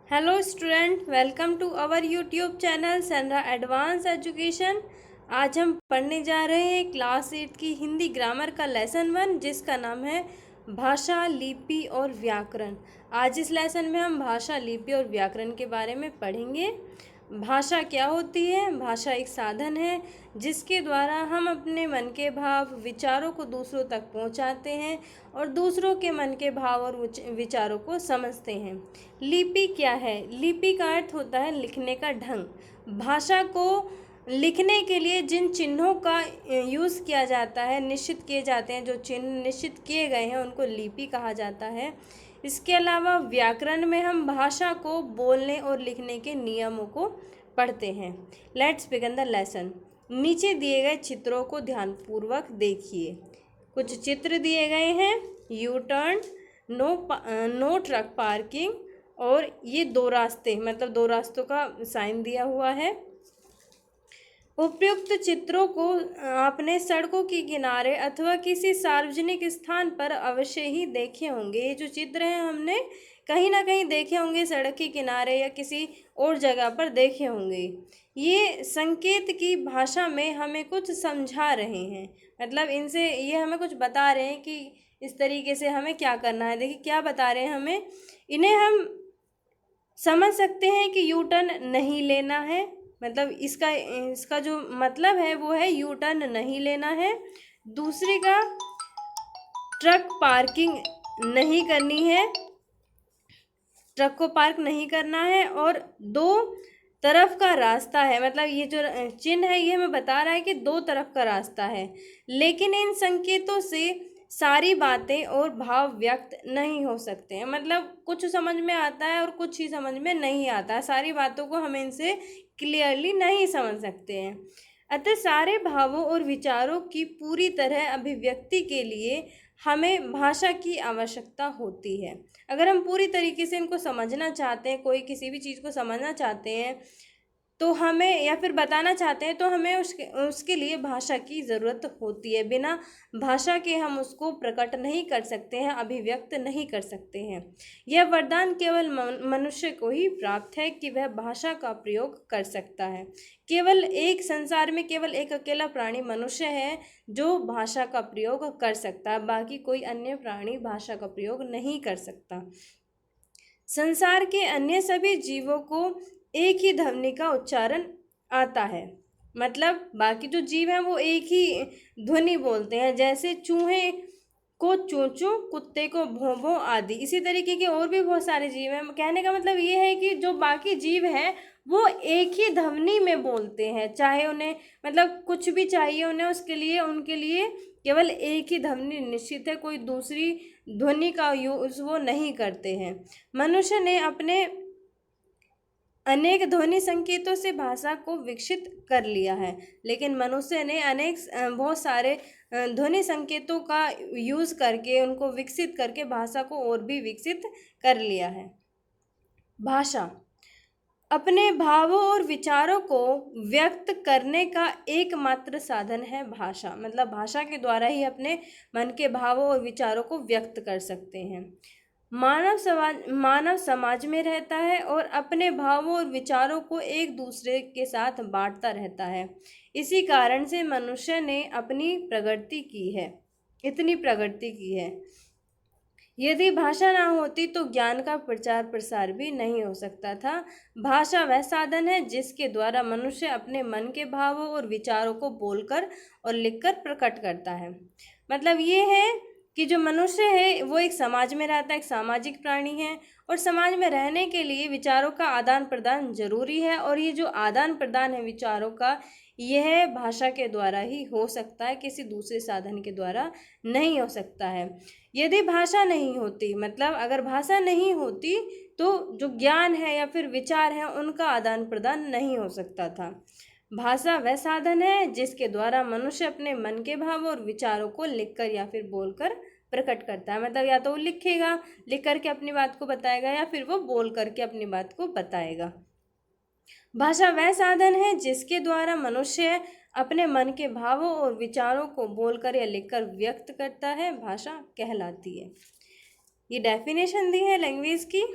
Hello student, welcome to our YouTube channel Sanra advance education. आज हम पढ़ने जा रहे हैं क्लास 8 की हिंदी ग्रामर का लेसन 1, जिसका नाम है भाषा, लिपि और व्याकरण। आज इस लेसन में हम भाषा, लिपि और व्याकरण के बारे में पढ़ेंगे। भाषा क्या होती है? भाषा एक साधन है जिसके द्वारा हम अपने मन के भाव, विचारों को दूसरों तक पहुंचाते हैं और दूसरों के मन के भाव और विचारों को समझते हैं। लिपि क्या है? लिपि का अर्थ होता है लिखने का ढंग। भाषा को लिखने के लिए जिन चिन्हों का यूज़ किया जाता है, निश्चित किए जाते हैं, जो चिन्ह निश्चित किए गए हैं उनको लिपि कहा जाता है। इसके अलावा व्याकरण में हम भाषा को बोलने और लिखने के नियमों को पढ़ते हैं। Let's begin the lesson. नीचे दिए गए चित्रों को ध्यानपूर्वक देखिए। कुछ चित्र दिए गए हैं। U turn, no truck parking, और ये दो रास्ते, मतलब दो रास्तों का साइन दिया हुआ है। उपयुक्त चित्रों को आपने सड़कों के किनारे अथवा किसी सार्वजनिक स्थान पर अवश्य ही देखे होंगे। ये जो चित्र हैं हमने कहीं ना कहीं देखे होंगे, सड़क के किनारे या किसी और जगह पर देखे होंगे। ये संकेत की भाषा में हमें कुछ समझा रहे हैं, मतलब इनसे ये हमें कुछ बता रहे हैं कि इस तरीके से हमें क्या करना है। देखिए क्या बता रहे हैं हमें। इन्हें हम समझ सकते हैं कि यू टर्न नहीं लेना है, मतलब इसका जो मतलब है वो है यू टर्न नहीं लेना है। दूसरे का ट्रक पार्किंग नहीं करनी है, ट्रक को पार्क नहीं करना है। और दो तरफ का रास्ता है, मतलब ये जो चिन्ह है ये हमें बता रहा है कि दो तरफ का रास्ता है। लेकिन इन संकेतों से सारी बातें और भाव व्यक्त नहीं हो सकते हैं, मतलब कुछ समझ में आता है और कुछ ही समझ में नहीं आता है। सारी बातों को हम इनसे क्लियरली नहीं समझ सकते हैं। अतः सारे भावों और विचारों की पूरी तरह अभिव्यक्ति के लिए हमें भाषा की आवश्यकता होती है। अगर हम पूरी तरीके से इनको समझना चाहते हैं, कोई किसी भी चीज़ को समझना चाहते हैं तो हमें, या फिर बताना चाहते हैं तो हमें उसके लिए भाषा की ज़रूरत होती है। बिना भाषा के हम उसको प्रकट नहीं कर सकते हैं, अभिव्यक्त नहीं कर सकते हैं। यह वरदान केवल मनुष्य को ही प्राप्त है कि वह भाषा का प्रयोग कर सकता है। केवल एक संसार में केवल एक अकेला प्राणी मनुष्य है जो भाषा का प्रयोग कर सकता है, बाकी कोई अन्य प्राणी भाषा का प्रयोग नहीं कर सकता। संसार के अन्य सभी जीवों को एक ही ध्वनि का उच्चारण आता है, मतलब बाकी जो जीव हैं वो एक ही ध्वनि बोलते हैं, जैसे चूहे को चूं चूं, कुत्ते को भों भों आदि। इसी तरीके के और भी बहुत सारे जीव हैं। कहने का मतलब ये है कि जो बाकी जीव हैं वो एक ही ध्वनि में बोलते हैं, चाहे उन्हें, मतलब कुछ भी चाहिए उन्हें, उसके लिए उनके लिए केवल एक ही ध्वनि निश्चित है, कोई दूसरी ध्वनि का यूज वो नहीं करते हैं। मनुष्य ने अपने अनेक ध्वनि संकेतों से भाषा को विकसित कर लिया है, लेकिन मनुष्य ने बहुत सारे ध्वनि संकेतों का यूज करके, उनको विकसित करके भाषा को और भी विकसित कर लिया है। भाषा अपने भावों और विचारों को व्यक्त करने का एकमात्र साधन है भाषा, मतलब भाषा के द्वारा ही अपने मन के भावों और विचारों को व्यक्त कर सकते हैं। मानव समाज में रहता है और अपने भावों और विचारों को एक दूसरे के साथ बांटता रहता है। इसी कारण से मनुष्य ने अपनी प्रगति की है, इतनी प्रगति की है। यदि भाषा ना होती तो ज्ञान का प्रचार प्रसार भी नहीं हो सकता था। भाषा वह साधन है जिसके द्वारा मनुष्य अपने मन के भावों और विचारों को बोलकर और लिखकर प्रकट करता है। मतलब ये है कि जो मनुष्य है वो एक समाज में रहता है, एक सामाजिक प्राणी है, और समाज में रहने के लिए विचारों का आदान प्रदान जरूरी है। और ये जो आदान प्रदान है विचारों का, यह भाषा के द्वारा ही हो सकता है, किसी दूसरे साधन के द्वारा नहीं हो सकता है। यदि भाषा नहीं होती, मतलब अगर भाषा नहीं होती तो जो ज्ञान है या फिर विचार है उनका आदान प्रदान नहीं हो सकता था। भाषा वह साधन है जिसके द्वारा मनुष्य अपने मन के भाव और विचारों को लिखकर या फिर बोलकर प्रकट करता है, मतलब या तो वो लिखेगा, लिख करके अपनी बात को बताएगा, या फिर वो बोल करके अपनी बात को बताएगा। भाषा वह साधन है जिसके द्वारा मनुष्य अपने मन के भावों और विचारों को बोलकर या लिखकर व्यक्त करता है, भाषा कहलाती है। ये डेफिनेशन दी है लैंग्वेज की।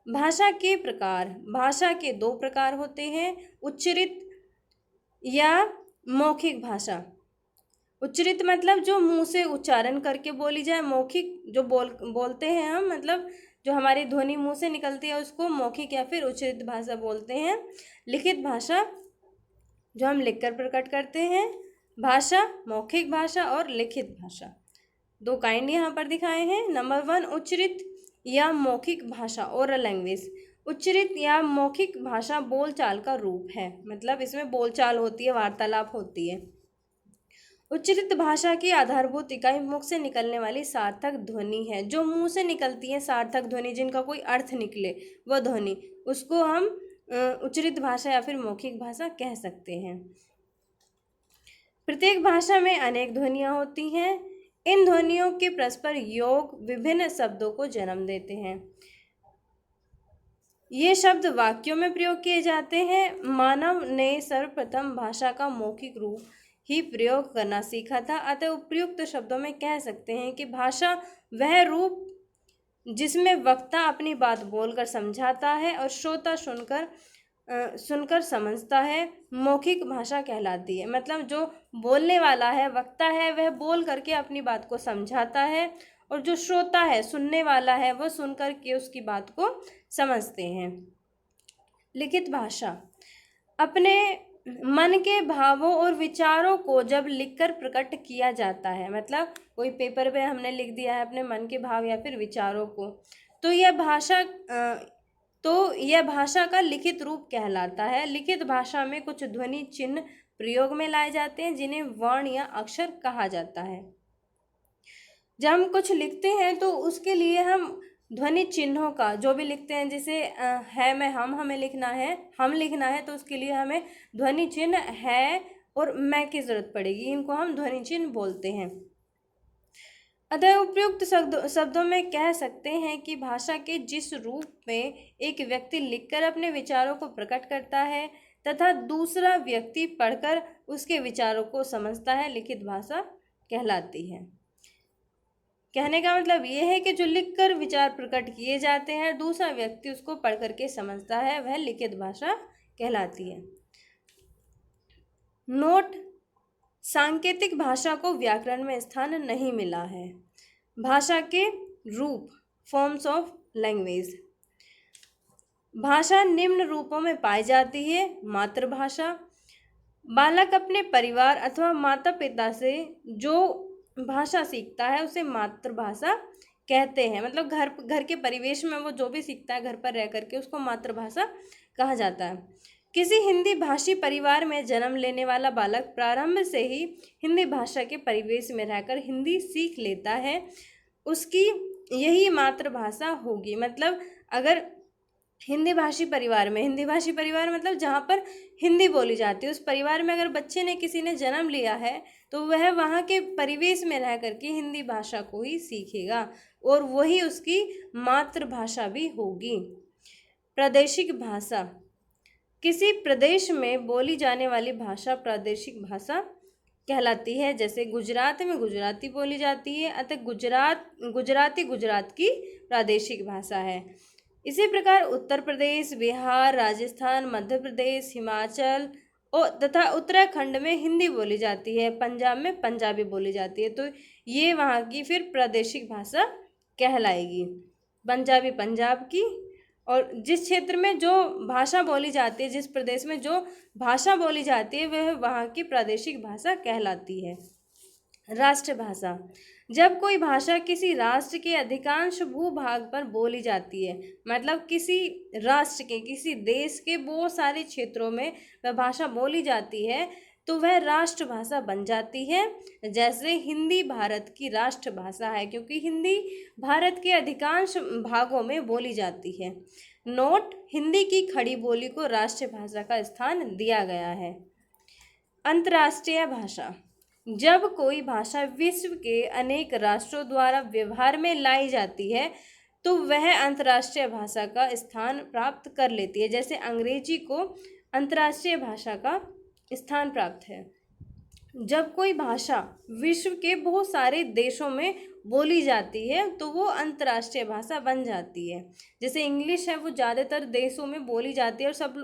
भाषा के प्रकार। भाषा के दो प्रकार होते हैं, उच्चरित या मौखिक भाषा। उच्चरित मतलब जो मुंह से उच्चारण करके बोली जाए, मौखिक जो बोलते हैं हम, मतलब जो हमारी ध्वनि मुंह से निकलती है उसको मौखिक या फिर उच्चरित भाषा बोलते हैं। लिखित भाषा जो हम लिखकर प्रकट करते हैं। भाषा, मौखिक भाषा और लिखित भाषा, दो काइंड यहाँ पर दिखाए हैं। नंबर 1, उच्चरित या मौखिक भाषा, ओरल लैंग्वेज। उच्चरित या मौखिक भाषा बोलचाल का रूप है, मतलब इसमें बोलचाल होती है, वार्तालाप होती है। उच्चरित भाषा की आधारभूत इकाई मुख से निकलने वाली सार्थक ध्वनि है। जो मुंह से निकलती है सार्थक ध्वनि, जिनका कोई अर्थ निकले, वह ध्वनि, उसको हम उच्चरित भाषा या फिर मौखिक भाषा कह सकते हैं। प्रत्येक भाषा में अनेक ध्वनियाँ होती हैं। इन ध्वनियों के परस्पर योग विभिन्न शब्दों को जन्म देते हैं। ये शब्द वाक्यों में प्रयोग किए जाते हैं। मानव ने सर्वप्रथम भाषा का मौखिक रूप ही प्रयोग करना सीखा था, अतः उपयुक्त शब्दों में कह सकते हैं कि भाषा वह रूप जिसमें वक्ता अपनी बात बोलकर समझाता है और श्रोता सुनकर समझता है, मौखिक भाषा कहलाती है। मतलब जो बोलने वाला है, वक्ता है, वह बोल करके अपनी बात को समझाता है, और जो श्रोता है, सुनने वाला है, वह सुनकर के उसकी बात को समझते हैं। लिखित भाषा अपने मन के भावों और विचारों को जब लिखकर प्रकट किया जाता है, मतलब कोई पेपर पे हमने लिख दिया है अपने मन के भाव या फिर विचारों को, तो यह भाषा का लिखित रूप कहलाता है। लिखित भाषा में कुछ ध्वनि चिन्ह प्रयोग में लाए जाते हैं, जिन्हें वर्ण या अक्षर कहा जाता है। जब हम कुछ लिखते हैं तो उसके लिए हम ध्वनि चिन्हों का जो भी लिखते हैं, जैसे है में हमें लिखना है, हम लिखना है, तो उसके लिए हमें ध्वनि चिन्ह है और मैं की जरूरत पड़ेगी। इनको हम ध्वनि चिन्ह बोलते हैं। अतः उपयुक्त शब्दों में कह सकते हैं कि भाषा के जिस रूप में एक व्यक्ति लिखकर अपने विचारों को प्रकट करता है तथा दूसरा व्यक्ति पढ़कर उसके विचारों को समझता है, लिखित भाषा कहलाती है। कहने का मतलब ये है कि जो लिखकर विचार प्रकट किए जाते हैं, दूसरा व्यक्ति उसको पढ़ करके समझता है, वह लिखित भाषा कहलाती है। नोट: सांकेतिक भाषा को व्याकरण में स्थान नहीं मिला है। भाषा के रूप, फॉर्म्स ऑफ लैंग्वेज। भाषा निम्न रूपों में पाई जाती है। मातृभाषा, बालक अपने परिवार अथवा माता पिता से जो भाषा सीखता है उसे मातृभाषा कहते हैं। मतलब घर के परिवेश में वो जो भी सीखता है घर पर रह करके, उसको मातृभाषा कहा जाता है। किसी हिंदी भाषी परिवार में जन्म लेने वाला बालक प्रारंभ से ही हिंदी भाषा के परिवेश में रहकर हिंदी सीख लेता है, उसकी यही मातृभाषा होगी। मतलब अगर हिंदी भाषी परिवार मतलब जहाँ पर हिंदी बोली जाती है, उस परिवार में अगर बच्चे ने किसी ने जन्म लिया है तो वह वहाँ के परिवेश में रह करके हिंदी भाषा को ही सीखेगा और वही उसकी मातृभाषा भी होगी। प्रादेशिक भाषा, किसी प्रदेश में बोली जाने वाली भाषा प्रादेशिक भाषा कहलाती है। जैसे गुजरात में गुजराती बोली जाती है, अतः गुजराती गुजरात की प्रादेशिक भाषा है। इसी प्रकार उत्तर प्रदेश, बिहार, राजस्थान, मध्य प्रदेश, हिमाचल और तथा उत्तराखंड में हिंदी बोली जाती है। पंजाब में पंजाबी बोली जाती है, तो ये वहाँ की फिर प्रादेशिक भाषा कहलाएगी। पंजाबी पंजाब की, और जिस क्षेत्र में जो भाषा बोली जाती है, जिस प्रदेश में जो भाषा बोली जाती है, वह वहाँ की प्रादेशिक भाषा कहलाती है। राष्ट्रभाषा, जब कोई भाषा किसी राष्ट्र के अधिकांश भूभाग पर बोली जाती है, मतलब किसी राष्ट्र के, किसी देश के बहुत सारे क्षेत्रों में वह भाषा बोली जाती है, तो वह राष्ट्रभाषा बन जाती है। जैसे हिंदी भारत की राष्ट्रभाषा है, क्योंकि हिंदी भारत के अधिकांश भागों में बोली जाती है। नोट: हिंदी की खड़ी बोली को राष्ट्रभाषा का स्थान दिया गया है। अंतर्राष्ट्रीय भाषा, जब कोई भाषा विश्व के अनेक राष्ट्रों द्वारा व्यवहार में लाई जाती है तो वह अंतर्राष्ट्रीय भाषा का स्थान प्राप्त कर लेती है। जैसे अंग्रेजी को अंतर्राष्ट्रीय भाषा का स्थान प्राप्त है। जब कोई भाषा विश्व के बहुत सारे देशों में बोली जाती है तो वो अंतर्राष्ट्रीय भाषा बन जाती है। जैसे इंग्लिश है वो ज़्यादातर देशों में बोली जाती है और सब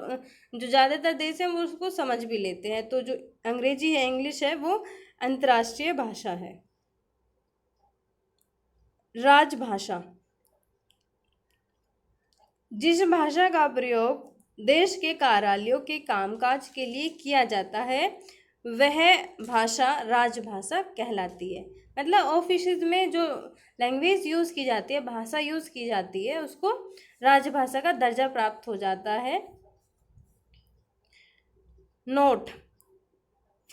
जो ज़्यादातर देश हैं वो उसको समझ भी लेते हैं। तो जो अंग्रेजी है, इंग्लिश है, वो अंतर्राष्ट्रीय भाषा है। राजभाषा, जिस भाषा का प्रयोग देश के कार्यालयों के कामकाज के लिए किया जाता है वह भाषा राजभाषा कहलाती है। मतलब ऑफिस में जो लैंग्वेज यूज़ की जाती है, भाषा यूज़ की जाती है, उसको राजभाषा का दर्जा प्राप्त हो जाता है। नोट,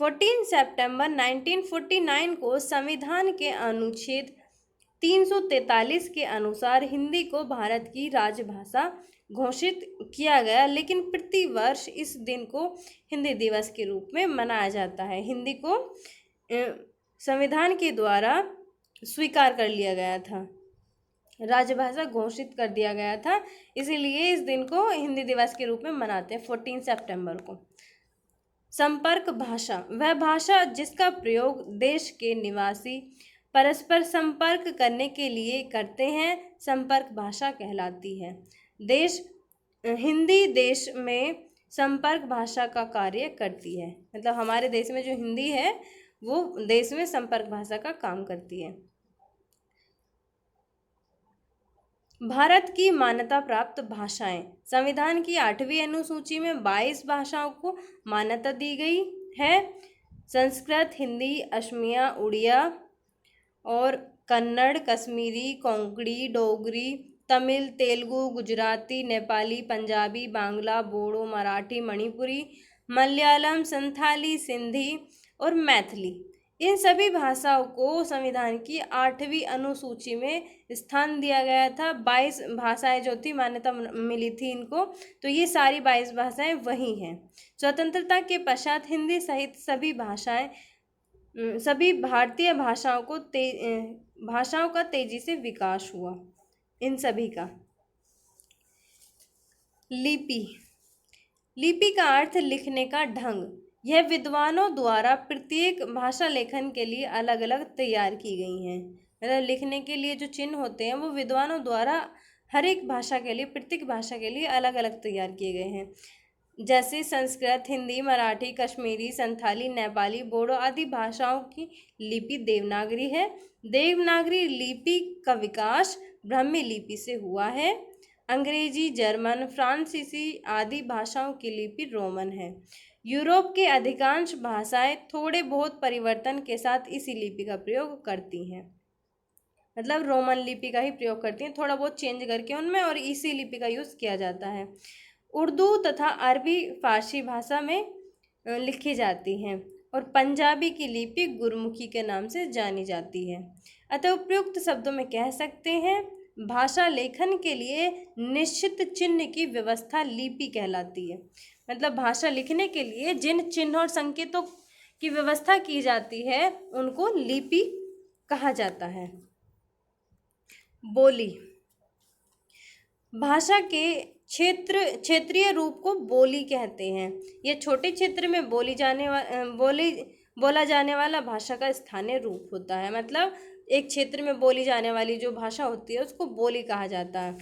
14 सितंबर 1949 को संविधान के अनुच्छेद 343 के अनुसार हिंदी को भारत की राजभाषा घोषित किया गया, लेकिन प्रतिवर्ष इस दिन को हिंदी दिवस के रूप में मनाया जाता है। हिंदी को संविधान के द्वारा स्वीकार कर लिया गया था, राजभाषा घोषित कर दिया गया था, इसीलिए इस दिन को हिंदी दिवस के रूप में मनाते हैं 14 सितंबर को। संपर्क भाषा, वह भाषा जिसका प्रयोग देश के निवासी परस्पर संपर्क करने के लिए करते हैं, संपर्क भाषा कहलाती है। हिंदी देश में संपर्क भाषा का कार्य करती है। मतलब हमारे देश में जो हिंदी है वो देश में संपर्क भाषा का काम करती है। भारत की मान्यता प्राप्त भाषाएं, संविधान की 8वीं अनुसूची में 22 भाषाओं को मान्यता दी गई है। संस्कृत, हिंदी, असमिया, उड़िया और कन्नड़, कश्मीरी, कोंकणी, डोगरी, तमिल, तेलुगु, गुजराती, नेपाली, पंजाबी, बांग्ला, बोडो, मराठी, मणिपुरी, मलयालम, संथाली, सिंधी और मैथिली, इन सभी भाषाओं को संविधान की 8वीं अनुसूची में स्थान दिया गया था। 22 भाषाएं जो थी मान्यता मिली थी इनको, तो ये सारी 22 भाषाएं वही हैं। स्वतंत्रता के पश्चात हिंदी सहित सभी भारतीय भाषाओं का तेजी से विकास हुआ, इन सभी का। लिपि का अर्थ लिखने का ढंग। यह विद्वानों द्वारा प्रत्येक भाषा लेखन के लिए अलग अलग तैयार की गई हैं। मतलब लिखने के लिए जो चिन्ह होते हैं वो विद्वानों द्वारा हर एक भाषा के लिए, प्रत्येक भाषा के लिए अलग अलग तैयार किए गए हैं। जैसे संस्कृत, हिंदी, मराठी, कश्मीरी, संथाली, नेपाली, बोडो आदि भाषाओं की लिपि देवनागरी है। देवनागरी लिपि का विकास ब्राह्मी लिपि से हुआ है। अंग्रेजी, जर्मन, फ्रांसीसी आदि भाषाओं की लिपि रोमन है। यूरोप के अधिकांश भाषाएं थोड़े बहुत परिवर्तन के साथ इसी लिपि का प्रयोग करती हैं। मतलब रोमन लिपि का ही प्रयोग करती हैं, थोड़ा बहुत चेंज करके उनमें, और इसी लिपि का यूज़ किया जाता है। उर्दू तथा अरबी फारसी भाषा में लिखी जाती हैं और पंजाबी की लिपि गुरमुखी के नाम से जानी जाती है। अतः उपयुक्त शब्दों में कह सकते हैं भाषा लेखन के लिए निश्चित चिन्ह की व्यवस्था लिपि कहलाती है। मतलब भाषा लिखने के लिए जिन चिन्ह और संकेतों की व्यवस्था की जाती है उनको लिपि कहा जाता है। बोली, भाषा के क्षेत्रीय रूप को बोली कहते हैं। ये छोटे क्षेत्र में बोला जाने वाला भाषा का स्थानीय रूप होता है। मतलब एक क्षेत्र में बोली जाने वाली जो भाषा होती है उसको बोली कहा जाता है।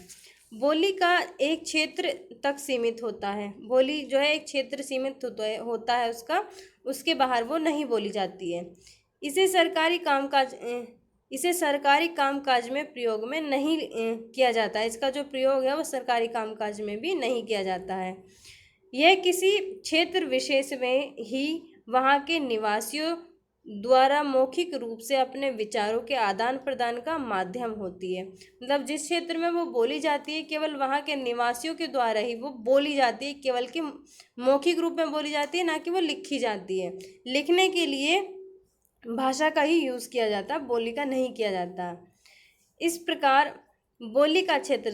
बोली का एक क्षेत्र तक सीमित होता है। बोली जो है एक क्षेत्र सीमित होता है उसका, उसके बाहर वो नहीं बोली जाती है। इसे सरकारी कामकाज में प्रयोग में नहीं किया जाता है। इसका जो प्रयोग है वो सरकारी कामकाज में भी नहीं किया जाता है। यह किसी क्षेत्र विशेष में ही वहाँ के निवासियों द्वारा मौखिक रूप से अपने विचारों के आदान प्रदान का माध्यम होती है। मतलब जिस क्षेत्र में वो बोली जाती है केवल वहाँ के निवासियों के द्वारा ही वो बोली जाती है, केवल कि मौखिक रूप में बोली जाती है, ना कि वो लिखी जाती है। लिखने के लिए भाषा का ही यूज़ किया जाता है, बोली का नहीं किया जाता। इस प्रकार बोली का क्षेत्र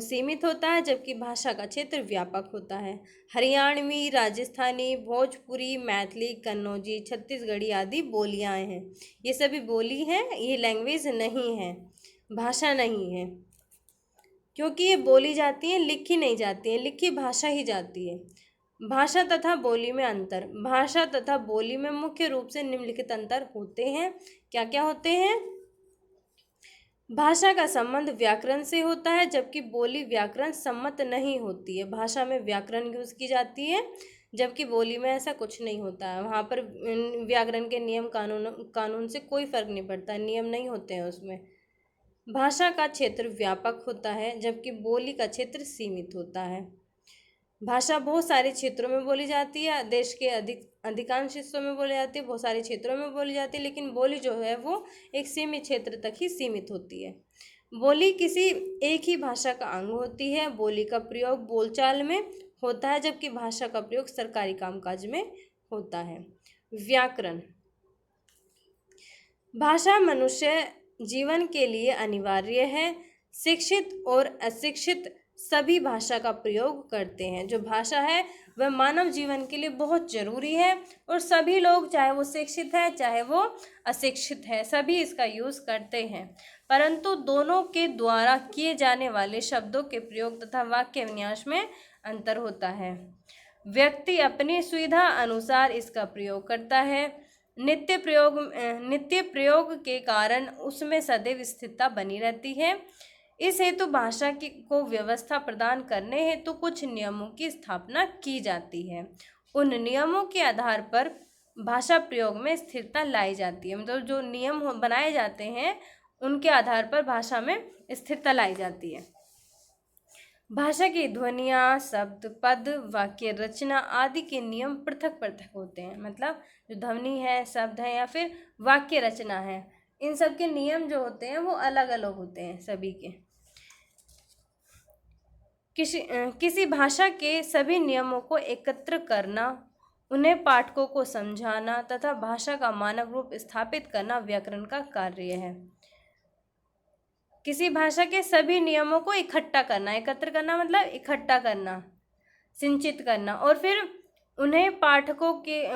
सीमित होता है जबकि भाषा का क्षेत्र व्यापक होता है। हरियाणवी, राजस्थानी, भोजपुरी, मैथिली, कन्नौजी, छत्तीसगढ़ी आदि बोलियाँ हैं। ये सभी बोली हैं, ये लैंग्वेज नहीं है, भाषा नहीं है, क्योंकि ये बोली जाती हैं, लिखी नहीं जाती हैं, लिखी भाषा ही जाती है। भाषा तथा बोली में अंतर। भाषा तथा बोली में मुख्य रूप से निम्नलिखित अंतर होते हैं। क्या क्या होते हैं? भाषा का संबंध व्याकरण से होता है, जबकि बोली व्याकरण सम्मत नहीं होती है। भाषा में व्याकरण यूज की जाती है, जबकि बोली में ऐसा कुछ नहीं होता है। वहाँ पर व्याकरण के नियम कानून से कोई फर्क नहीं पड़ता, नियम नहीं होते हैं उसमें। भाषा का क्षेत्र व्यापक होता है, जबकि बोली का क्षेत्र सीमित होता है। भाषा बहुत सारे क्षेत्रों में बोली जाती है, देश के अधिकांश हिस्सों में बोली जाती है, बहुत सारे क्षेत्रों में बोली जाती है, लेकिन बोली जो है वो एक सीमित क्षेत्र तक ही सीमित होती है। बोली किसी एक ही भाषा का अंग होती है। बोली का प्रयोग बोलचाल में होता है, जबकि भाषा का प्रयोग सरकारी कामकाज में होता है। व्याकरण। भाषा मनुष्य जीवन के लिए अनिवार्य है। शिक्षित और अशिक्षित सभी भाषा का प्रयोग करते हैं। जो भाषा है वह मानव जीवन के लिए बहुत जरूरी है, और सभी लोग, चाहे वो शिक्षित है चाहे वो अशिक्षित है, सभी इसका यूज करते हैं। परंतु दोनों के द्वारा किए जाने वाले शब्दों के प्रयोग तथा वाक्य विन्यास में अंतर होता है। व्यक्ति अपनी सुविधा अनुसार इसका प्रयोग करता है। नित्य प्रयोग के कारण उसमें सदैव स्थिरता बनी रहती है। इस हेतु भाषा को व्यवस्था प्रदान करने हेतु कुछ नियमों की स्थापना की जाती है। उन नियमों के आधार पर भाषा प्रयोग में स्थिरता लाई जाती है। मतलब जो नियम बनाए जाते हैं उनके आधार पर भाषा में स्थिरता लाई जाती है। भाषा की ध्वनियाँ, शब्द, पद, वाक्य रचना आदि के नियम पृथक पृथक होते हैं। मतलब जो ध्वनि है, शब्द है या फिर वाक्य रचना है, इन सब के नियम जो होते हैं वो अलग अलग होते हैं सभी के। किसी भाषा के सभी नियमों को एकत्र करना, उन्हें पाठकों को समझाना तथा भाषा का मानक रूप स्थापित करना व्याकरण का कार्य है। किसी भाषा के सभी नियमों को इकट्ठा करना, एकत्र करना मतलब इकट्ठा करना, संचित करना, और फिर उन्हें पाठकों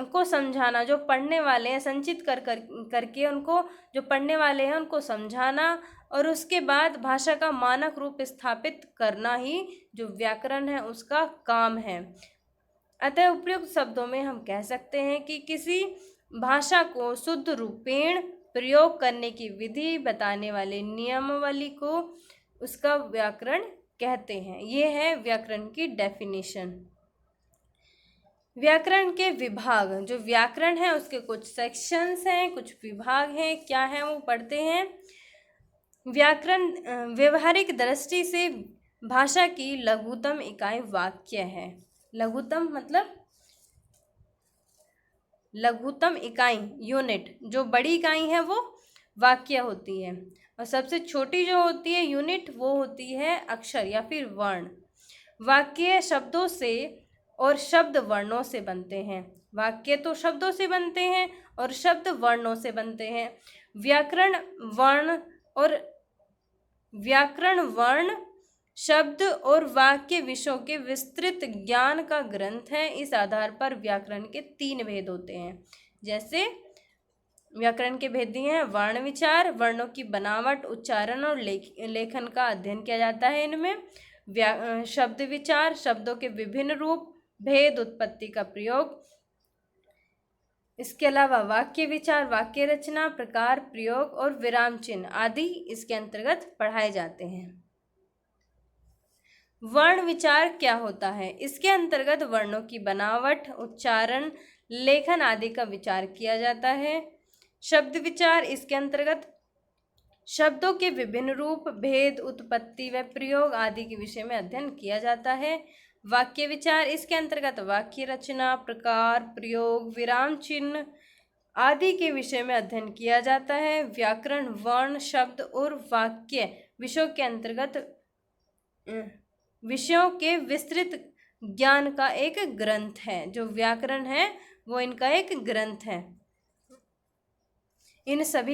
को समझाना, जो पढ़ने वाले हैं, संचित करके उनको, जो पढ़ने वाले हैं उनको समझाना, और उसके बाद भाषा का मानक रूप स्थापित करना ही जो व्याकरण है उसका काम है। अतः उपयुक्त शब्दों में हम कह सकते हैं कि किसी भाषा को शुद्ध रूपेण प्रयोग करने की विधि बताने वाले नियमावली को उसका व्याकरण कहते हैं। ये है व्याकरण की डेफिनेशन। व्याकरण के विभाग। जो व्याकरण है उसके कुछ सेक्शंस हैं, कुछ विभाग हैं, क्या है वो पढ़ते हैं। व्याकरण व्यवहारिक दृष्टि से भाषा की लघुतम इकाई वाक्य है। लघुतम मतलब लघुतम इकाई, यूनिट। जो बड़ी इकाई है वो वाक्य होती है, और सबसे छोटी जो होती है यूनिट वो होती है अक्षर या फिर वर्ण। वाक्य शब्दों से और शब्द वर्णों से बनते हैं। वाक्य तो शब्दों से बनते हैं और शब्द वर्णों से बनते हैं। व्याकरण वर्ण शब्द और वाक्य विषयों के विस्तृत ज्ञान का ग्रंथ है। इस आधार पर व्याकरण के 3 भेद होते हैं। जैसे व्याकरण के भेद दिए हैं: वर्ण विचार, वर्णों की बनावट, उच्चारण और लेखन का अध्ययन किया जाता है इनमें। शब्द विचार, शब्दों के विभिन्न रूप, भेद, उत्पत्ति का प्रयोग। इसके अलावा वाक्य विचार, वाक्य रचना, प्रकार, प्रयोग और विराम चिन्ह आदि इसके अंतर्गत पढ़ाए जाते हैं। वर्ण विचार क्या होता है? इसके अंतर्गत वर्णों की बनावट, उच्चारण, लेखन आदि का विचार किया जाता है। शब्द विचार, इसके अंतर्गत शब्दों के विभिन्न रूप, भेद, उत्पत्ति व प्रयोग आदि के विषय में अध्ययन किया जाता है। वाक्य विचार, इसके अंतर्गत वाक्य रचना, प्रकार, प्रयोग, विराम चिन्ह आदि के विषय में अध्ययन किया जाता है। व्याकरण वर्ण, शब्द और वाक्य विषयों के अंतर्गत विषयों के विस्तृत ज्ञान का एक ग्रंथ है। जो व्याकरण है वो इनका एक ग्रंथ है। इन सभी